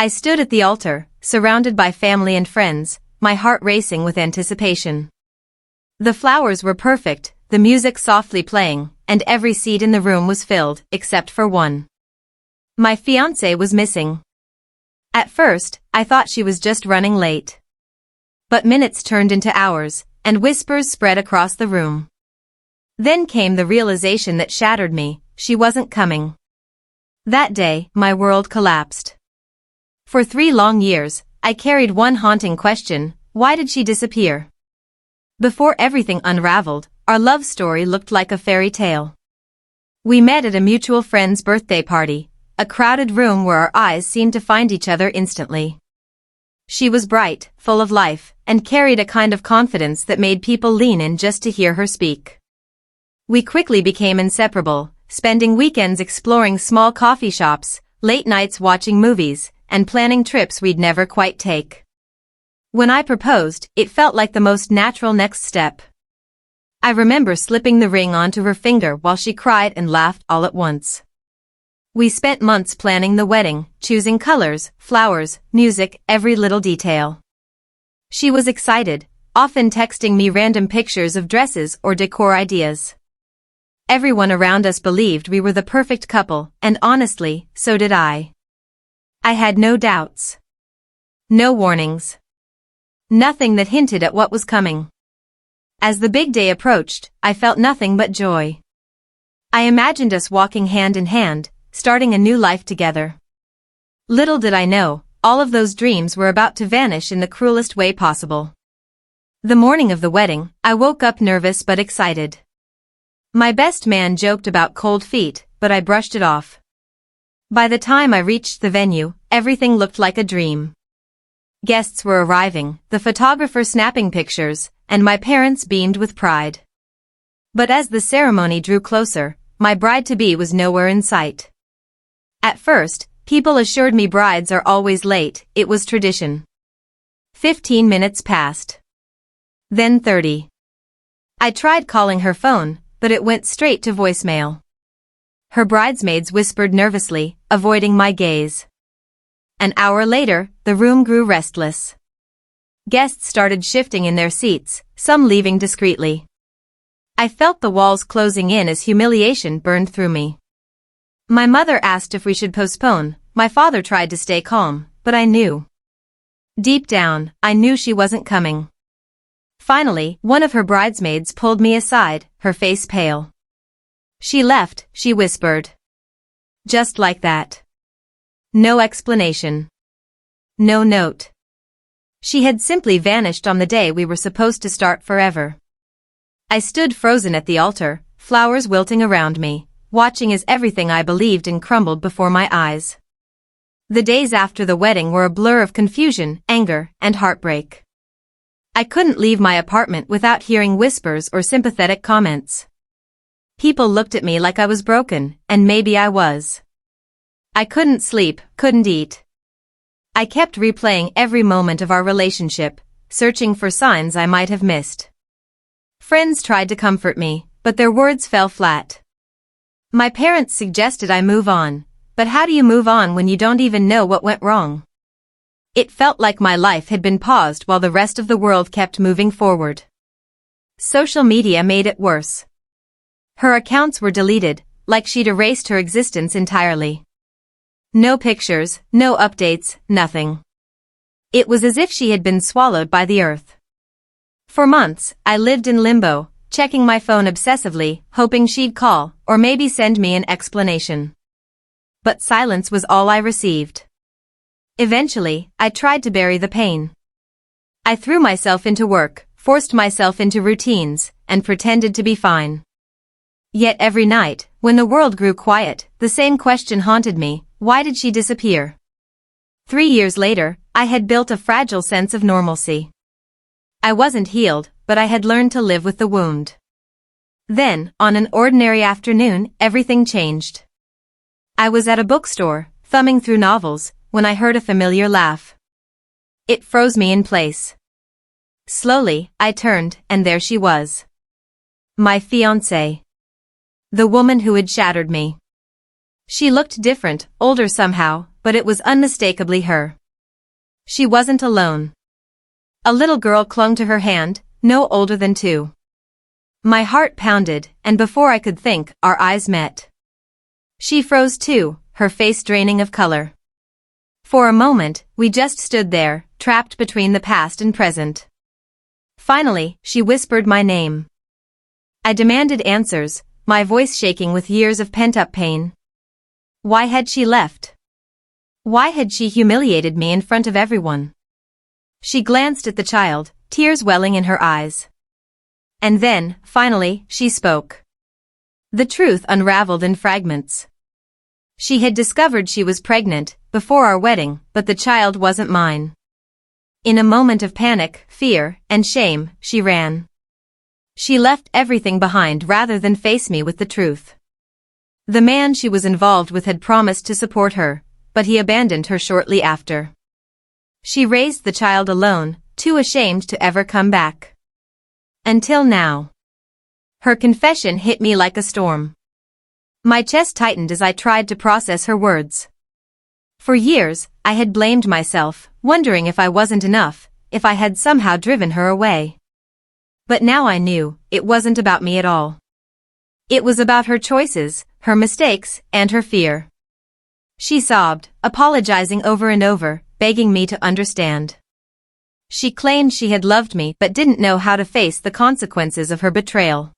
I stood at the altar, surrounded by family and friends, my heart racing with anticipation. The flowers were perfect, the music softly playing, and every seat in the room was filled, except for one. My fiancé was missing. At first, I thought she was just running late. But minutes turned into hours, and whispers spread across the room. Then came the realization that shattered me: she wasn't coming. That day, my world collapsed. For 3 long years, I carried one haunting question: why did she disappear? Before everything unraveled, our love story looked like a fairy tale. We met at a mutual friend's birthday party, a crowded room where our eyes seemed to find each other instantly. She was bright, full of life, and carried a kind of confidence that made people lean in just to hear her speak. We quickly became inseparable, spending weekends exploring small coffee shops, late nights watching movies, and planning trips we'd never quite take. When I proposed, it felt like the most natural next step. I remember slipping the ring onto her finger while she cried and laughed all at once. We spent months planning the wedding, choosing colors, flowers, music, every little detail. She was excited, often texting me random pictures of dresses or decor ideas. Everyone around us believed we were the perfect couple, and honestly, so did I. I had no doubts. No warnings. Nothing that hinted at what was coming. As the big day approached, I felt nothing but joy. I imagined us walking hand in hand, starting a new life together. Little did I know, all of those dreams were about to vanish in the cruelest way possible. The morning of the wedding, I woke up nervous but excited. My best man joked about cold feet, but I brushed it off. By the time I reached the venue, everything looked like a dream. Guests were arriving, the photographer snapping pictures, and my parents beamed with pride. But as the ceremony drew closer, my bride-to-be was nowhere in sight. At first, people assured me brides are always late, it was tradition. 15 minutes passed. Then 30. I tried calling her phone, but it went straight to voicemail. Her bridesmaids whispered nervously, avoiding my gaze. An hour later, the room grew restless. Guests started shifting in their seats, some leaving discreetly. I felt the walls closing in as humiliation burned through me. My mother asked if we should postpone, my father tried to stay calm, but I knew. Deep down, I knew she wasn't coming. Finally, one of her bridesmaids pulled me aside, her face pale. She left, she whispered. Just like that. No explanation. No note. She had simply vanished on the day we were supposed to start forever. I stood frozen at the altar, flowers wilting around me, watching as everything I believed in crumbled before my eyes. The days after the wedding were a blur of confusion, anger, and heartbreak. I couldn't leave my apartment without hearing whispers or sympathetic comments. People looked at me like I was broken, and maybe I was. I couldn't sleep, couldn't eat. I kept replaying every moment of our relationship, searching for signs I might have missed. Friends tried to comfort me, but their words fell flat. My parents suggested I move on, but how do you move on when you don't even know what went wrong? It felt like my life had been paused while the rest of the world kept moving forward. Social media made it worse. Her accounts were deleted, like she'd erased her existence entirely. No pictures, no updates, nothing. It was as if she had been swallowed by the earth. For months, I lived in limbo, checking my phone obsessively, hoping she'd call, or maybe send me an explanation. But silence was all I received. Eventually, I tried to bury the pain. I threw myself into work, forced myself into routines, and pretended to be fine. Yet every night, when the world grew quiet, the same question haunted me: why did she disappear? 3 years later, I had built a fragile sense of normalcy. I wasn't healed, but I had learned to live with the wound. Then, on an ordinary afternoon, everything changed. I was at a bookstore, thumbing through novels, when I heard a familiar laugh. It froze me in place. Slowly, I turned, and there she was. My fiancée. The woman who had shattered me. She looked different, older somehow, but it was unmistakably her. She wasn't alone. A little girl clung to her hand, no older than 2. My heart pounded, and before I could think, our eyes met. She froze too, her face draining of color. For a moment, we just stood there, trapped between the past and present. Finally, she whispered my name. I demanded answers, my voice shaking with years of pent-up pain. Why had she left? Why had she humiliated me in front of everyone? She glanced at the child, tears welling in her eyes. And then, finally, she spoke. The truth unraveled in fragments. She had discovered she was pregnant before our wedding, but the child wasn't mine. In a moment of panic, fear, and shame, she ran. She left everything behind rather than face me with the truth. The man she was involved with had promised to support her, but he abandoned her shortly after. She raised the child alone, too ashamed to ever come back. Until now. Her confession hit me like a storm. My chest tightened as I tried to process her words. For years, I had blamed myself, wondering if I wasn't enough, if I had somehow driven her away. But now I knew, it wasn't about me at all. It was about her choices, her mistakes, and her fear. She sobbed, apologizing over and over, begging me to understand. She claimed she had loved me but didn't know how to face the consequences of her betrayal.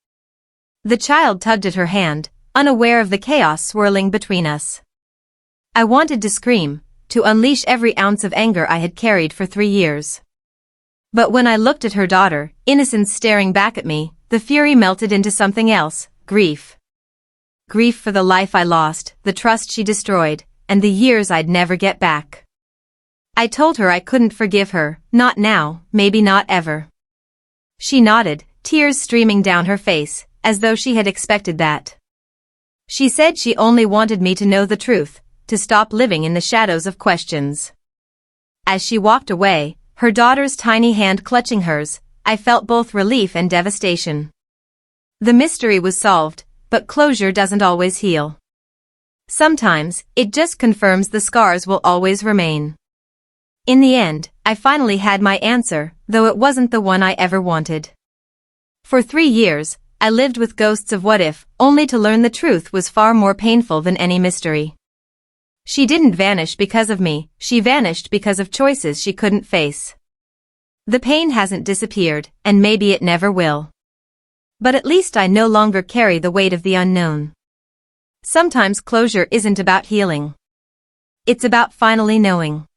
The child tugged at her hand, unaware of the chaos swirling between us. I wanted to scream, to unleash every ounce of anger I had carried for 3 years. But when I looked at her daughter, innocence staring back at me, the fury melted into something else, grief. Grief for the life I lost, the trust she destroyed, and the years I'd never get back. I told her I couldn't forgive her, not now, maybe not ever. She nodded, tears streaming down her face, as though she had expected that. She said she only wanted me to know the truth, to stop living in the shadows of questions. As she walked away, her daughter's tiny hand clutching hers, I felt both relief and devastation. The mystery was solved, but closure doesn't always heal. Sometimes, it just confirms the scars will always remain. In the end, I finally had my answer, though it wasn't the one I ever wanted. For 3 years, I lived with ghosts of what if, only to learn the truth was far more painful than any mystery. She didn't vanish because of me, she vanished because of choices she couldn't face. The pain hasn't disappeared, and maybe it never will. But at least I no longer carry the weight of the unknown. Sometimes closure isn't about healing. It's about finally knowing.